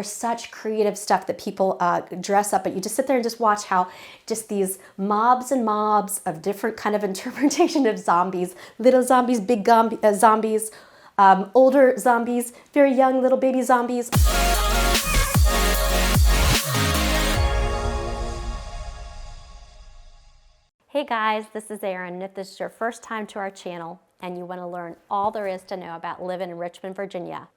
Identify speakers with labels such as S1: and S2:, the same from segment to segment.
S1: there's such creative stuff that people dress up, but you just sit there and just watch how just these mobs and mobs of different kind of interpretation of zombies, little zombies, big zombies, older zombies, very young little baby zombies. Hey guys, this is Erin, and if this is your first time to our channel and you want to learn all there is to know about living in Richmond, Virginia,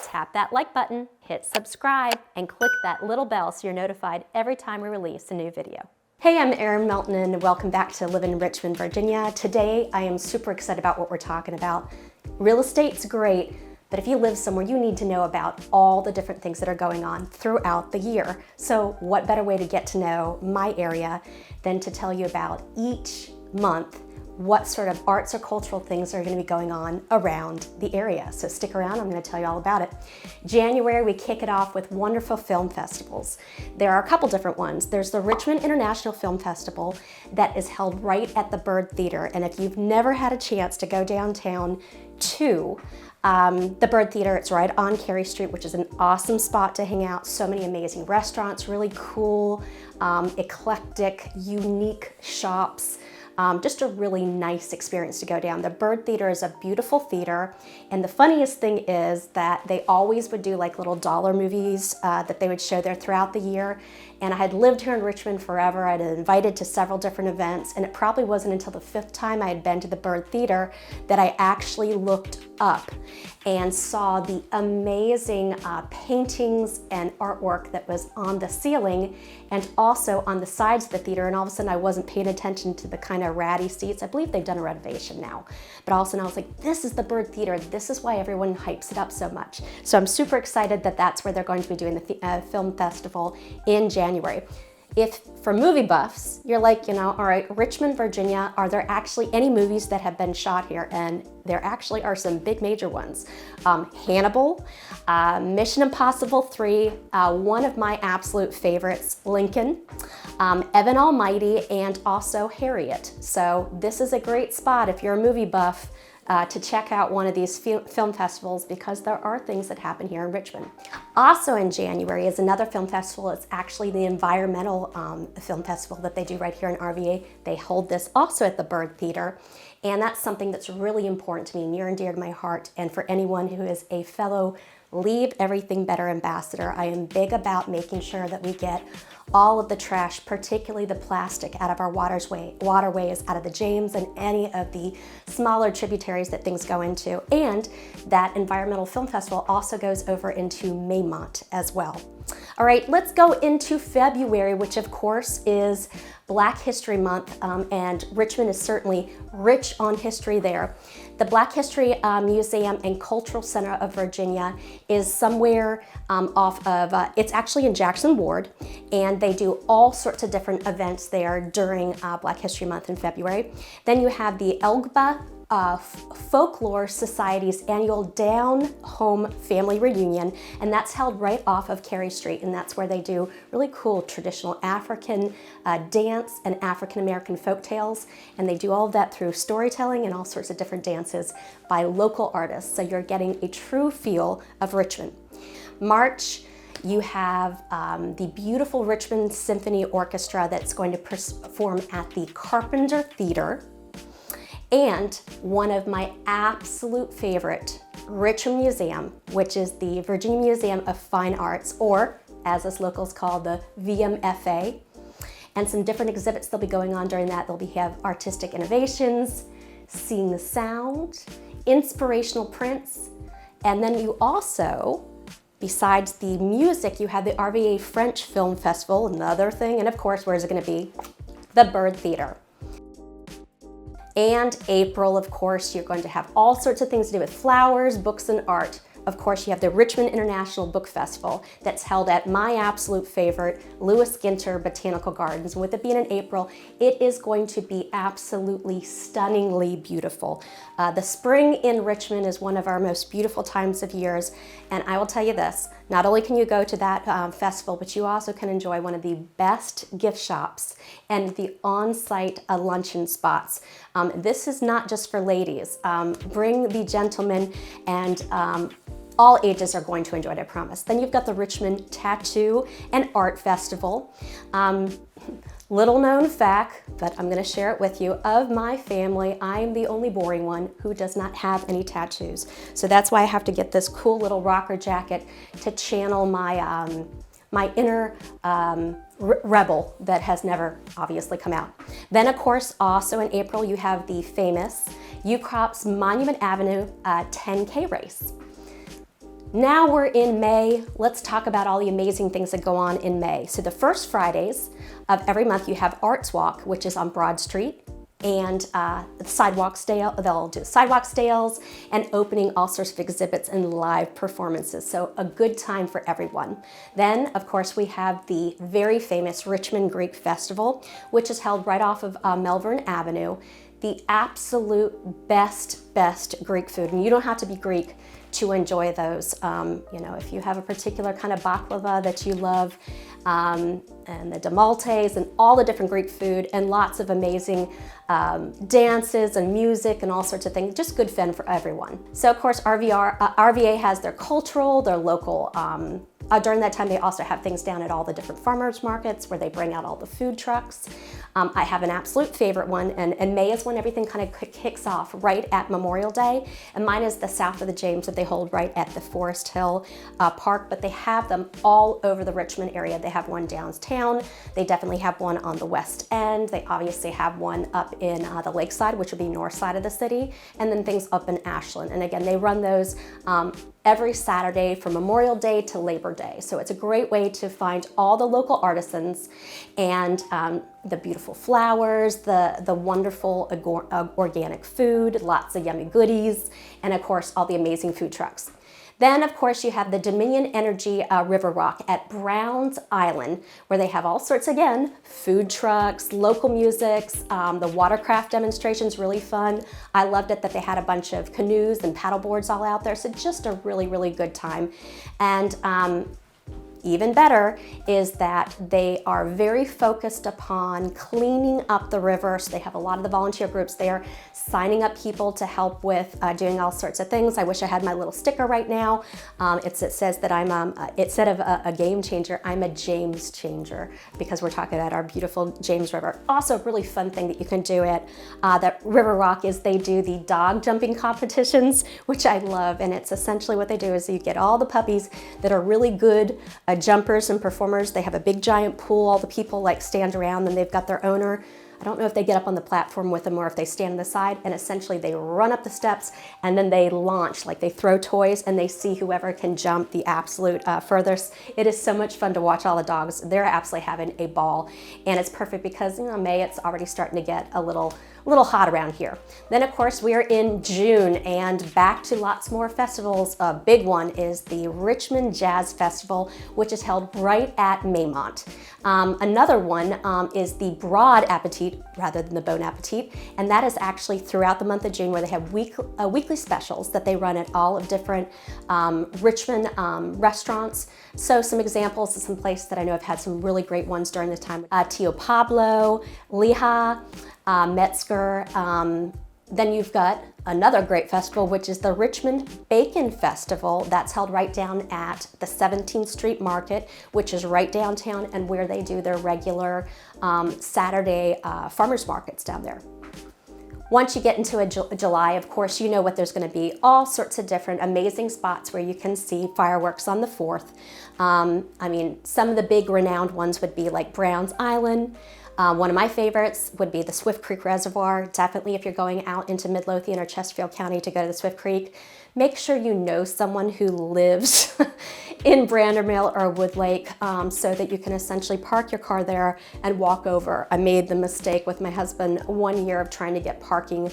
S1: tap that like button, hit subscribe, and click that little bell so you're notified every time we release a new video. Hey, I'm Erin Melton and welcome back to Living in Richmond, Virginia. Today I am super excited about what we're talking about. Real estate's great, but if you live somewhere, you need to know about all the different things that are going on throughout the year. So what better way to get to know my area than to tell you about each month what sort of arts or cultural things are going to be going on around the area. So stick around, I'm going to tell you all about it. January, we kick it off with wonderful film festivals. There are a couple different ones. There's the Richmond International Film Festival that is held right at the Byrd Theater. And if you've never had a chance to go downtown to the Byrd Theater, it's right on Carey Street, which is an awesome spot to hang out. So many amazing restaurants, really cool, eclectic, unique shops. Just a really nice experience to go down. The Byrd Theater is a beautiful theater, and the funniest thing is that they always would do like little dollar movies that they would show there throughout the year. And I had lived here in Richmond forever. I'd been invited to several different events, and it probably wasn't until the 5th time I had been to the Byrd Theater that I actually looked up and saw the amazing paintings and artwork that was on the ceiling and also on the sides of the theater. And all of a sudden I wasn't paying attention to the kind of ratty seats. I believe they've done a renovation now. But all of a sudden I was like, this is the Byrd Theater. This is why everyone hypes it up so much. So I'm super excited that that's where they're going to be doing the film festival in January. If for movie buffs, you're like, all right, Richmond, Virginia, are there actually any movies that have been shot here? And there actually are some big major ones. Hannibal, Mission Impossible 3, one of my absolute favorites, Lincoln, Evan Almighty, and also Harriet. So this is a great spot if you're a movie buff to check out one of these film festivals, because there are things that happen here in Richmond. Also in January is another film festival. It's actually the environmental film festival that they do right here in RVA. They hold this also at the Byrd Theater, and that's something that's really important to me, near and dear to my heart, and for anyone who is a fellow Leave Everything Better ambassador. I am big about making sure that we get all of the trash, particularly the plastic, out of our waterways, out of the James and any of the smaller tributaries that things go into. And that environmental film festival also goes over into Maymont as well. All right, let's go into February, which of course is Black History Month, and Richmond is certainly rich on history there. The Black History Museum and Cultural Center of Virginia is somewhere off of, it's actually in Jackson Ward, and they do all sorts of different events there during Black History Month in February. Then you have the Elgba Folklore Society's annual Down Home Family Reunion, and that's held right off of Carey Street, and that's where they do really cool traditional African dance and African American folk tales, and they do all of that through storytelling and all sorts of different dances by local artists, so you're getting a true feel of Richmond. March, you have the beautiful Richmond Symphony Orchestra that's going to perform at the Carpenter Theater. And one of my absolute favorite Richmond Museum, which is the Virginia Museum of Fine Arts, or as us locals call the VMFA, and some different exhibits that'll be going on during that. They'll have artistic innovations, seeing the sound, inspirational prints, and then you also, besides the music, you have the RVA French Film Festival, another thing, and of course, where is it going to be? The Byrd Theater. And April, of course, you're going to have all sorts of things to do with flowers, books, and art. Of course, you have the Richmond International Book Festival that's held at my absolute favorite, Lewis Ginter Botanical Gardens. And with it being in April, it is going to be absolutely stunningly beautiful. The spring in Richmond is one of our most beautiful times of years. And I will tell you this, not only can you go to that festival, but you also can enjoy one of the best gift shops and the on-site luncheon spots. This is not just for ladies. Bring the gentlemen and All ages are going to enjoy it, I promise. Then you've got the Richmond Tattoo and Art Festival. Little known fact, but I'm gonna share it with you. Of my family, I'm the only boring one who does not have any tattoos. So that's why I have to get this cool little rocker jacket to channel my, my inner rebel that has never obviously come out. Then of course, also in April, you have the famous UCrop's Monument Avenue 10K race. Now we're in May. Let's talk about all the amazing things that go on in May. So the first Fridays of every month, you have Arts Walk, which is on Broad Street, and sidewalk sale. They'll do sidewalk sales and opening all sorts of exhibits and live performances. So a good time for everyone. Then, of course, we have the very famous Richmond Greek Festival, which is held right off of Melbourne Avenue. The absolute best Greek food, and you don't have to be Greek to enjoy those. You know, if you have a particular kind of baklava that you love, and the damaltes and all the different Greek food and lots of amazing dances and music and all sorts of things, just good fun for everyone. So of course RVA has their cultural, their local, during that time they also have things down at all the different farmers markets where they bring out all the food trucks. I have an absolute favorite one, and May is when everything kind of kicks off, right at Memorial Day, and mine is the South of the James that they hold right at the Forest Hill Park, but they have them all over the Richmond area. They have one downtown, they definitely have one on the West End, they obviously have one up in the Lakeside, which would be north side of the city, and then things up in Ashland. And again, they run those every Saturday from Memorial Day to Labor Day. So it's a great way to find all the local artisans and the beautiful flowers, the wonderful organic food, lots of yummy goodies, and of course, all the amazing food trucks. Then, of course, you have the Dominion Energy River Rock at Browns Island, where they have all sorts, again, food trucks, local musics, the watercraft demonstration's really fun. I loved it that they had a bunch of canoes and paddle boards all out there, so just a really good time. And even better is that they are very focused upon cleaning up the river. So they have a lot of the volunteer groups there signing up people to help with doing all sorts of things. I wish I had my little sticker right now. It says that I'm, instead of a game changer, I'm a James changer, because we're talking about our beautiful James River. Also, a really fun thing that you can do at that River Rock is they do the dog jumping competitions, which I love. And it's essentially what they do is you get all the puppies that are really good jumpers and performers. They have a big giant pool. All the people like stand around, and they've got their owner. I don't know if they get up on the platform with them or if they stand on the side, and essentially they run up the steps and then they launch, like they throw toys and they see whoever can jump the absolute furthest. It is so much fun to watch all the dogs. They're absolutely having a ball, and it's perfect because, you know, May, it's already starting to get a little hot around here. Then of course we're in June and back to lots more festivals. A big one is the Richmond Jazz Festival, which is held right at Maymont. Another one is the Broad Appetit rather than the Bon Appetit, and that is actually throughout the month of June, where they have weekly specials that they run at all of different Richmond restaurants. So some examples of some places that I know have had some really great ones during this time. Tio Pablo, Liha, Metzger. Then you've got another great festival, which is the Richmond Bacon Festival. That's held right down at the 17th Street Market, which is right downtown, and where they do their regular Saturday farmers markets down there. Once you get into July, of course, you know what there's going to be. All sorts of different amazing spots where you can see fireworks on the 4th. I mean, some of the big renowned ones would be like Browns Island. One of my favorites would be the Swift Creek Reservoir. Definitely if you're going out into Midlothian or Chesterfield County to go to the Swift Creek, make sure you know someone who lives in Brandermill or Woodlake, so that you can essentially park your car there and walk over. I made the mistake with my husband one year of trying to get parking.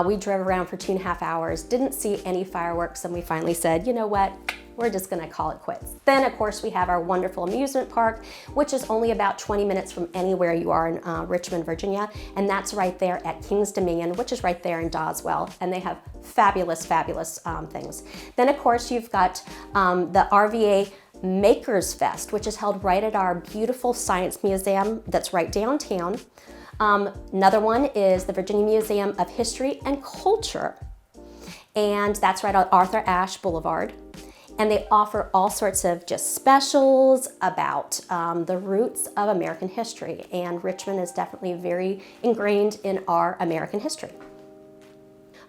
S1: We drove around for 2.5 hours, didn't see any fireworks, and we finally said, you know what? We're just gonna call it quits. Then of course we have our wonderful amusement park, which is only about 20 minutes from anywhere you are in Richmond, Virginia. And that's right there at King's Dominion, which is right there in Doswell. And they have fabulous things. Then of course you've got the RVA Makers Fest, which is held right at our beautiful Science Museum that's right downtown. Another one is the Virginia Museum of History and Culture. And that's right on Arthur Ashe Boulevard. And they offer all sorts of just specials about the roots of American history. And Richmond is definitely very ingrained in our American history.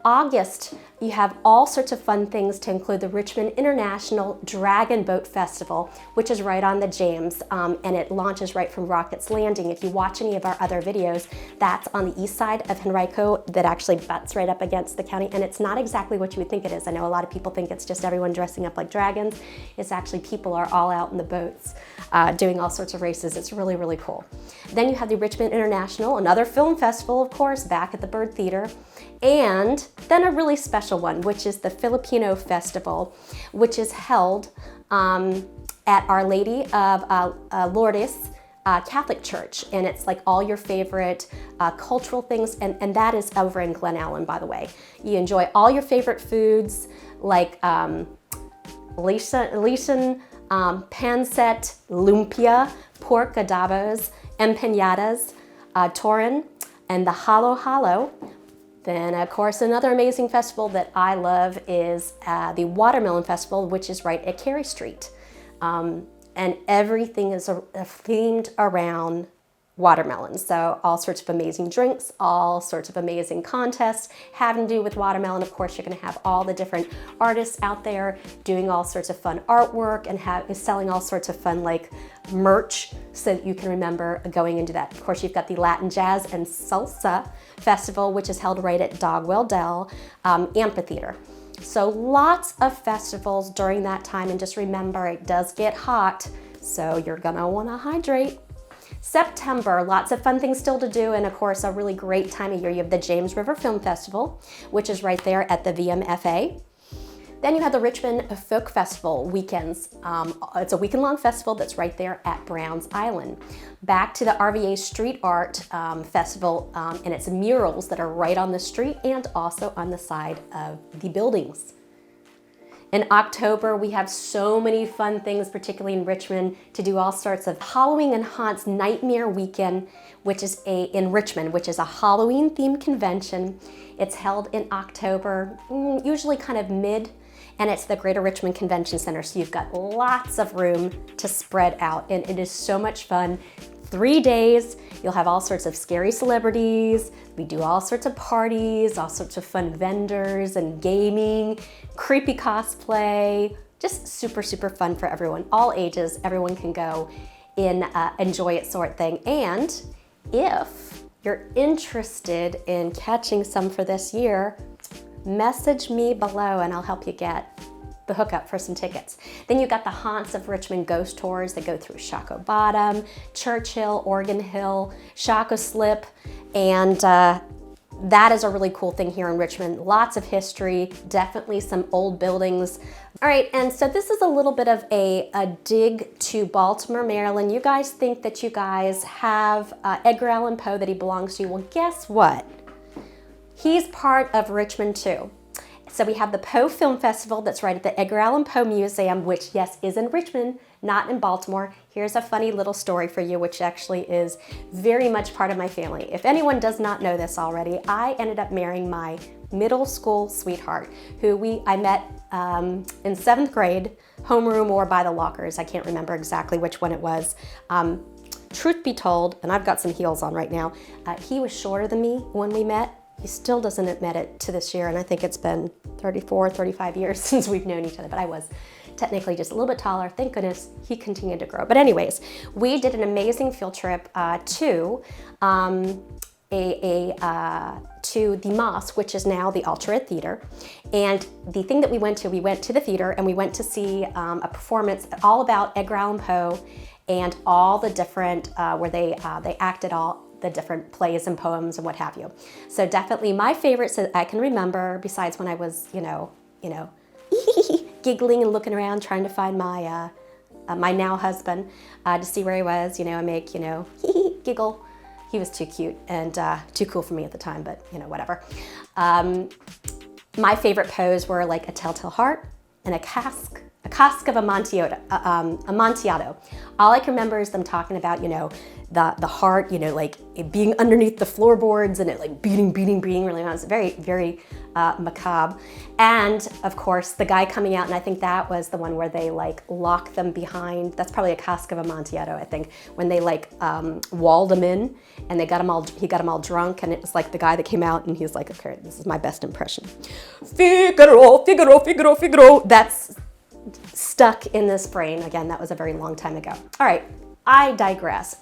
S1: August, you have all sorts of fun things to include the Richmond International Dragon Boat Festival, which is right on the James, and it launches right from Rockets Landing. If you watch any of our other videos, that's on the east side of Henrico that actually butts right up against the county, and it's not exactly what you would think it is. I know a lot of people think it's just everyone dressing up like dragons. It's actually people are all out in the boats doing all sorts of races. It's really, really cool. Then you have the Richmond International, another film festival, of course, back at the Bird Theater. And then a really special one, which is the Filipino Festival, which is held at Our Lady of Lourdes Catholic Church. And it's like all your favorite cultural things, and that is over in Glen Allen, by the way. You enjoy all your favorite foods like Lechon, pancit, lumpia, pork adobos, empanadas, torin, and the halo halo. Then, of course, another amazing festival that I love is the Watermelon Festival, which is right at Carey Street. And everything is themed around watermelons. So all sorts of amazing drinks, all sorts of amazing contests having to do with watermelon. Of course, you're going to have all the different artists out there doing all sorts of fun artwork and selling all sorts of fun like merch so that you can remember going into that. Of course, you've got the Latin Jazz and Salsa Festival, which is held right at Dogwell Dell Amphitheater. So lots of festivals during that time, and just remember it does get hot, so you're gonna wanna hydrate. September, lots of fun things still to do, and of course a really great time of year. You have the James River Film Festival, which is right there at the VMFA. Then you have the Richmond Folk Festival weekends. It's a weekend-long festival that's right there at Browns Island. Back to the RVA Street Art Festival, and it's murals that are right on the street and also on the side of the buildings. In October, we have so many fun things, particularly in Richmond, to do all sorts of Halloween and Haunts Nightmare Weekend, which is in Richmond, which is a Halloween-themed convention. It's held in October, usually kind of mid, and it's the Greater Richmond Convention Center, so you've got lots of room to spread out, and it is so much fun. 3 days, you'll have all sorts of scary celebrities, we do all sorts of parties, all sorts of fun vendors and gaming, creepy cosplay, just super, super fun for everyone. All ages, everyone can go and enjoy it sort of thing. And if you're interested in catching some for this year, message me below and I'll help you get the hookup for some tickets. Then you've got the Haunts of Richmond ghost tours that go through Shockoe Bottom, Churchill, Organ Hill, Shockoe Slip, and that is a really cool thing here in Richmond. Lots of history, definitely some old buildings. All right, and so this is a little bit of a dig to Baltimore, Maryland. You guys think that you guys have Edgar Allan Poe that he belongs to. Well, guess what? He's part of Richmond too. So we have the Poe Film Festival that's right at the Edgar Allan Poe Museum, which, yes, is in Richmond, not in Baltimore. Here's a funny little story for you, which actually is very much part of my family. If anyone does not know this already, I ended up marrying my middle school sweetheart, who I met in 7th grade, homeroom or by the lockers. I can't remember exactly which one it was. Truth be told, and I've got some heels on right now, he was shorter than me when we met. He still doesn't admit it to this year, and I think it's been 34, 35 years since we've known each other, but I was technically just a little bit taller. Thank goodness he continued to grow. But anyways, we did an amazing field trip to the mosque, which is now the Alta Theater. And the thing that we went to the theater and we went to see a performance all about Edgar Allan Poe and all the different, where they acted all the different plays and poems and what have you. So definitely my favorites that I can remember, besides when I was, you know, giggling and looking around trying to find my my now husband to see where he was, and make, giggle. He was too cute and too cool for me at the time, but whatever. My favorite pose were like a telltale heart and a cask cask of Amontillado. All I can remember is them talking about, you know, the heart, you know, like it being underneath the floorboards and it like beating really loud. It's very, very macabre. And of course, the guy coming out, and I think that was the one where they like lock them behind. That's probably a cask of Amontillado, I think, when they like walled him in and they got him all, he got him all drunk, and it was like the guy that came out and he's like, okay, this is my best impression. Figaro, Figaro, Figaro, Figaro. That's stuck in this brain. Again, that was a very long time ago. All right, I digress.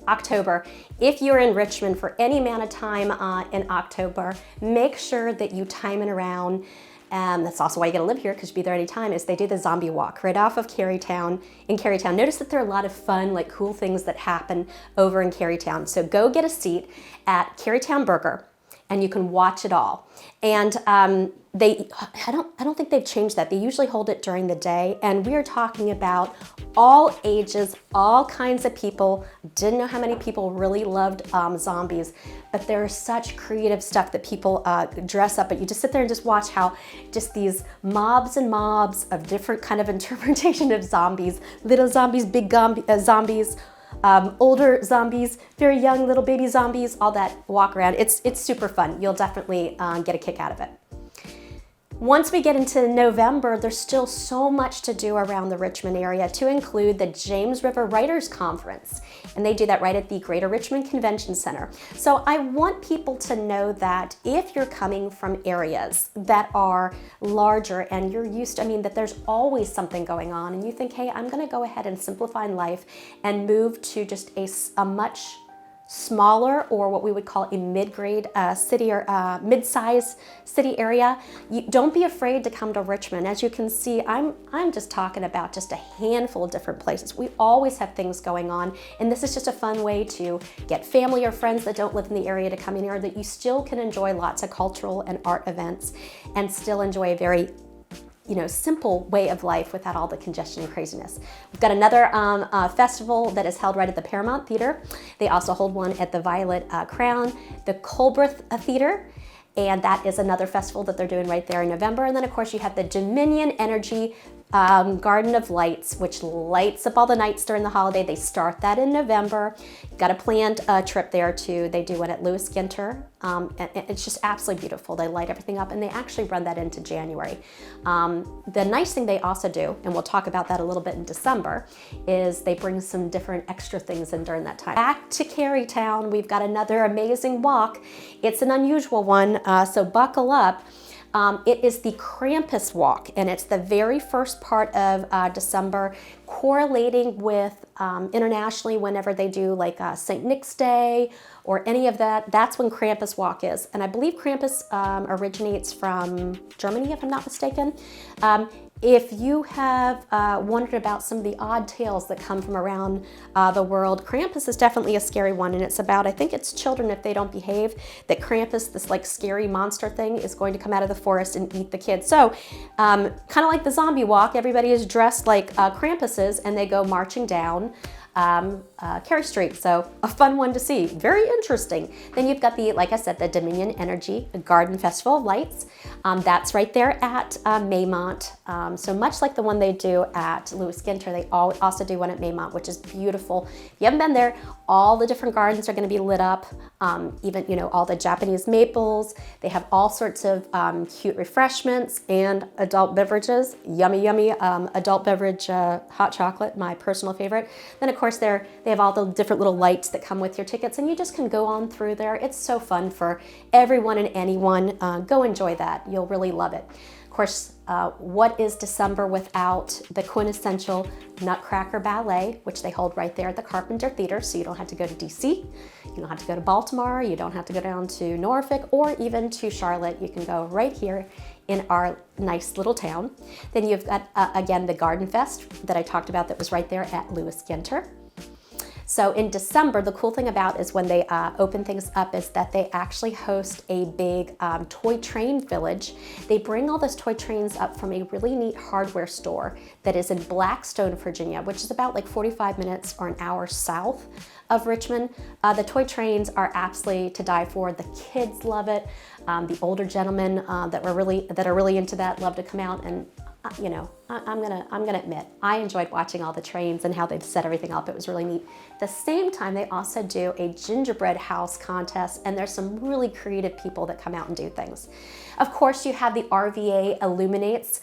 S1: October. If you're in Richmond for any amount of time in October, make sure that you time it around. That's also why you gotta live here, because you'll be there anytime, is they do the zombie walk right off of Carytown. In Carytown, notice that there are a lot of fun, like cool things that happen over in Carytown. So go get a seat at Carytown Burger and you can watch it all. And I don't think they've changed that. They usually hold it during the day, and we are talking about all ages, all kinds of people. Didn't know how many people really loved zombies, but there's such creative stuff that people dress up. But you just sit there and just watch how just these mobs and mobs of different kind of interpretation of zombies, little zombies, big zombies, older zombies, very young little baby zombies, all that walk around. It's super fun. You'll definitely get a kick out of it. Once we get into November, there's still so much to do around the Richmond area, to include the James River Writers Conference. And they do that right at the Greater Richmond Convention Center. So I want people to know that if you're coming from areas that are larger and you're used to, I mean, that there's always something going on, and you think, hey, I'm gonna go ahead and simplify life and move to just a much smaller, or what we would call a mid-grade city, or mid-size city area, don't be afraid to come to Richmond. As you can see, I'm just talking about just a handful of different places. We always have things going on, and this is just a fun way to get family or friends that don't live in the area to come in here, that you still can enjoy lots of cultural and art events and still enjoy a very, you know, simple way of life without all the congestion and craziness. We've got another festival that is held right at the Paramount Theater. They also hold one at the Violet Crown, the Colbreth Theater, and that is another festival that they're doing right there in November. And then of course you have the Dominion Energy Garden of Lights, which lights up all the nights during the holiday. They start that in November. You've got a planned trip there too. They do it at Lewis Ginter. And it's just absolutely beautiful. They light everything up, and they actually run that into January. The nice thing they also do, and we'll talk about that a little bit in December, is they bring some different extra things in during that time. Back to Carytown, we've got another amazing walk. It's an unusual one, so buckle up. It is the Krampus Walk, and it's the very first part of December, correlating with internationally whenever they do like St. Nick's Day or any of that. That's when Krampus Walk is. And I believe Krampus originates from Germany, if I'm not mistaken. If you have wondered about some of the odd tales that come from around the world, Krampus is definitely a scary one, and it's about, I think it's children, if they don't behave, that Krampus, this like scary monster thing, is going to come out of the forest and eat the kids. So kind of like the zombie walk, everybody is dressed like Krampuses, and they go marching down Carey Street. So a fun one to see, very interesting. Then you've got the, like I said, the Dominion Energy Garden Festival of Lights. That's right there at Maymont. So much like the one they do at Lewis Ginter, they also do one at Maymont, which is beautiful. If you haven't been there, all the different gardens are going to be lit up. Even, you know, all the Japanese maples. They have all sorts of cute refreshments and adult beverages. Yummy, yummy adult beverage hot chocolate, my personal favorite. Then of course they have all the different little lights that come with your tickets, and you just can go on through there. It's so fun for everyone and anyone. Go enjoy that. You'll really love it. Of course, what is December without the quintessential Nutcracker Ballet, which they hold right there at the Carpenter Theater, so you don't have to go to DC, you don't have to go to Baltimore, you don't have to go down to Norfolk or even to Charlotte. You can go right here in our nice little town. Then you've got, again, the Garden Fest that I talked about that was right there at Lewis Ginter. So in December, the cool thing about is when they open things up is that they actually host a big toy train village. They bring all those toy trains up from a really neat hardware store that is in Blackstone, Virginia, which is about like 45 minutes or an hour south of Richmond. The toy trains are absolutely to die for. The kids love it. The older gentlemen that are really into that love to come out, and you know, I'm gonna admit, I enjoyed watching all the trains and how they've set everything up. It was really neat. At the same time, they also do a gingerbread house contest, and there's some really creative people that come out and do things. Of course, you have the RVA Illuminates,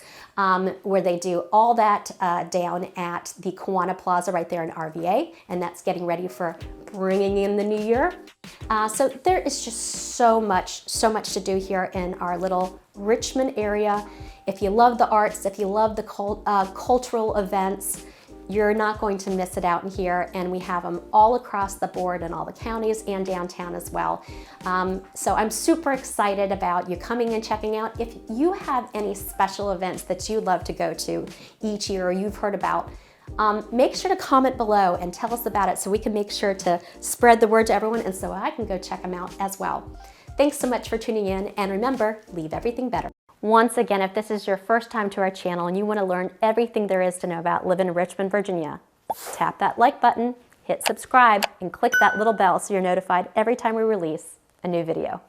S1: where they do all that down at the Kiwanis Plaza right there in RVA, and that's getting ready for bringing in the new year. So there is just so much to do here in our little Richmond area. If you love the arts, if you love the cultural events, you're not going to miss it out in here, and we have them all across the board in all the counties and downtown as well. So I'm super excited about you coming and checking out. If you have any special events that you'd love to go to each year or you've heard about, make sure to comment below and tell us about it so we can make sure to spread the word to everyone and so I can go check them out as well. Thanks so much for tuning in, and remember, leave everything better. Once again, if this is your first time to our channel and you want to learn everything there is to know about living in Richmond, Virginia, tap that like button, hit subscribe, and click that little bell so you're notified every time we release a new video.